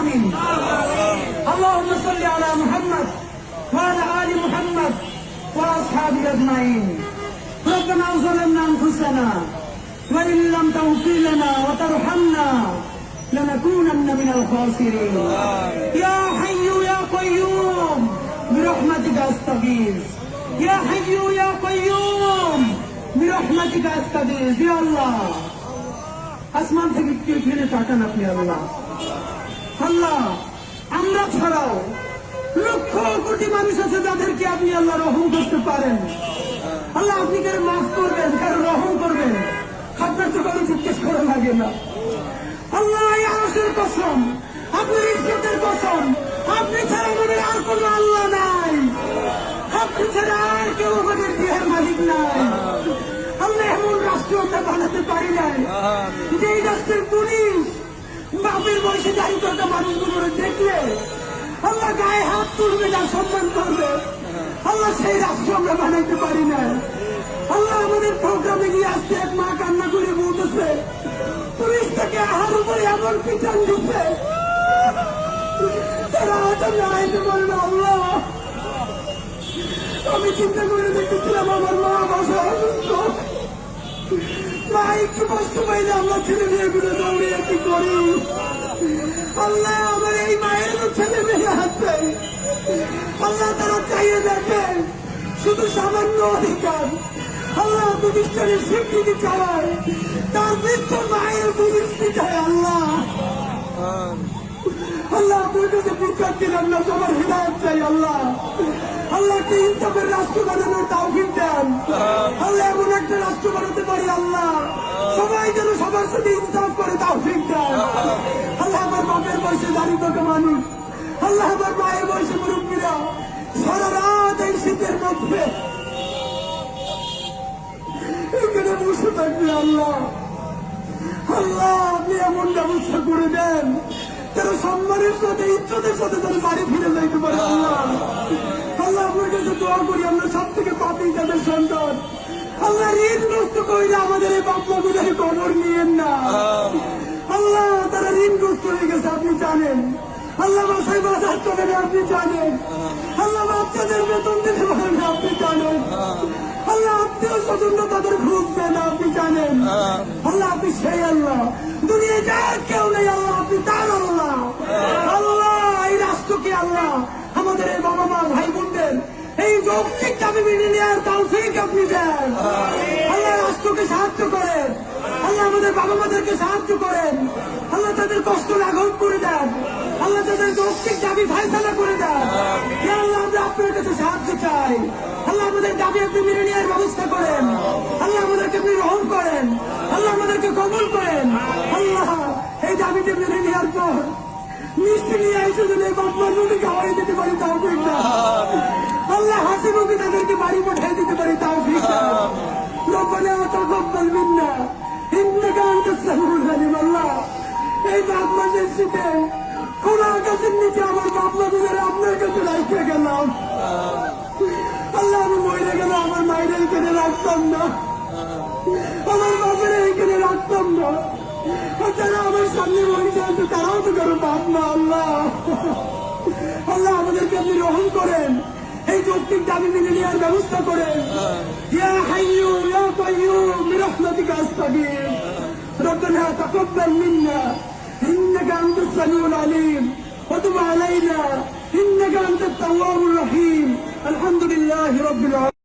آمين. اللهم صل على محمد وعلى آل محمد وأصحابه أجمعين. ربنا ظلمنا أنفسنا وإن لم تغفر لنا وترحمنا لنكونن من الخاسرين. يا حي يا قيوم برحمتك أستغيث. يا حي يا قيوم برحمتك أستغيث. يا الله আসমান থেকে কেউ ফিরে তাকান আপনি আল্লাহ। আল্লাহ আমরা ছাড়াও লক্ষ কোটি মানুষ আছে যাদেরকে আপনি আল্লাহ রহম করতে পারেন। আল্লাহ আপনি কারো মাফ করবেন, কারো রহম করবেন, আপনার তো কারো জিজ্ঞেস করা লাগে না। আল্লাহ আরশের কসম, আপনার ইজ্জতের কসম, আপনি ছাড়া আমাদের আর কোন আল্লাহ নাই, আপনি ছাড়া আর কেউ আমাদের দেহের মালিক নাই। আল্লাহ এমন রাষ্ট্র আমরা বানাতে পারি নাই যেই রাষ্ট্রের পুলিশ বাপের বয়সে দাঁড়িয়ে থাকা মানুষগুলো দেখলে আল্লাহ গায়ে হাত তুলবে না, সম্মান করবে। আল্লাহ সেই রাষ্ট্র আমরা বানাইতে পারি না। আল্লাহ আমাদের প্রোগ্রামে গিয়ে আসতে এক মা কান্না করে বলতেছে পুলিশ থেকে আহার উপরে এমন পিছন দিচ্ছে তারা হয়তো দাঁড়াইতে পারে না। আল্লাহ আমি চিন্তা করে দেখতেছিলাম আমার মা বাসা অসুস্থ, মা একটু কষ্ট পাইলে আমরা ছেলে মেয়েগুলো দৌড়িয়ে কি করি। আল্লাহ আমার এই মায়ের ছেলে মেয়ে আছে, আল্লাহ তারা চাইয়ে দেখে শুধু সামান্য অধিকার। আল্লাহ প্রতিষ্ঠানের স্বীকৃতি চাওয়ায় তার বৃদ্ধ মায়ের প্রতিষ্ঠিত হয়। আল্লাহ আল্লাহ আপনার কাছে বিচার দিলাম না, তোমার হৃদায়ত চাই। আল্লাহ আল্লাহকে ইনসাফের রাষ্ট্র বানানোর তাওফিক দেন। আল্লাহ এমন একটা রাষ্ট্র বানাতে পারি আল্লাহ সবাই যেন সবার সাথে ইনসাফ করে তাওফিক দেন। আল্লাহ আমার বাপের বয়সে দাঁড়িয়ে থাকা মানুষ, আল্লাহ আমার মায়ের বয়সে মুরব্বীরা সারা রাত এই শীতের মধ্যে এখানে বসে থাকবে। আল্লাহ আল্লাহ আপনি এমন ব্যবস্থা করে দেন তারা সম্মানের সাথে ইজ্জতের সাথে তারা বাড়ি ফিরে যাইতে পারে। আল্লাহ আল্লাহ আপনার কাছে দোয়া করি আমরা সব থেকে পাপি তাদের সন্তান। আল্লাহ ঋণগ্রস্ত করিলে আমাদের এই বাপ মাগুদের খবর নিয়েন না। আল্লাহ তারা ঋণগ্রস্ত হয়ে গেছে আপনি জানেন। আল্লাহ বাসায় বাজার চলে না আপনি জানেন। আল্লাহ বাচ্চাদের বেতন দিতে পারেন না আপনি জানেন। আল্লাহ আত্মীয় স্বজন তাদের ঘুষ দেন না আপনি জানেন। আল্লাহ আপনি সেই আল্লাহ, দুনিয়ায় যার কেউ নেই আল্লাহ আপনি তার আল্লাহ। আল্লাহ এই রাষ্ট্রকে আল্লাহ আমাদের এই বাবা মা ভাই বোনদের এই যৌক্তিক দাবি মেনে নেওয়ার তৌফিক আপনি দেন। আল্লাহ রাষ্ট্রকে সাহায্য করেন, আল্লাহ আমাদের বাবা মাদেরকে সাহায্য করেন। আল্লাহ তাদের কষ্ট লাঘব করে দেন, আল্লাহ তাদের যৌক্তিক দাবি ফায়সালা করে দেন। আল্লাহ আমরা আপনার কাছে সাহায্য চাই। আল্লাহ আমাদের দাবি আপনি মেনে নেওয়ার ব্যবস্থা করেন। আল্লাহ আমাদেরকে আপনি রহম করেন, আল্লাহ আমাদেরকে কবুল করেন। আল্লাহ এই দাবিতে মেনে নেওয়ার পর মিষ্টি নিয়ে এসে যদি বাপমার মুখে খাওয়াই দিতে পারি তাও ঠিক না। আল্লাহ হাসি মুখে তাদেরকে বাড়ি পাঠিয়ে দিতে পারি তাও ঠিক না। রব্বানা তাকাব্বাল মিন্না ইন্নাকা আনতাস সামিউল আলিম। আল্লাহ এই বাপ মাসের শীতে খোলা আকাশের নিচে আমার বাপ মাগুদের আপনার কাছে রাখতে গেলাম। আল্লাহ আমি মরে গেলে আমার মায়ের এইখানে রাখতাম না, আমার বাপের এইখানে রাখতাম না। যারা আমার সামনে বসে আছে তারাও তো কারো বাপ না। আল্লাহ আল্লাহ আমাদেরকে আপনি রহম করেন, এই যৌক্তিক দাবি মেনে নেওয়ার ব্যবস্থা করেন। ইয়া হাইয়্যু ইয়া কাইয়্যুম বিরহমাতিকা আস্তাগীথ। রব্বানা তাকাব্বাল মিন্না ইন্নাকা আনতাস সামিউল আলিম ওয়া তুব আলাইনা ইন্নাকা আনতাত তাওয়াবুর রহিম। আলহামদুলিল্লাহি রাব্বিল আলামিন।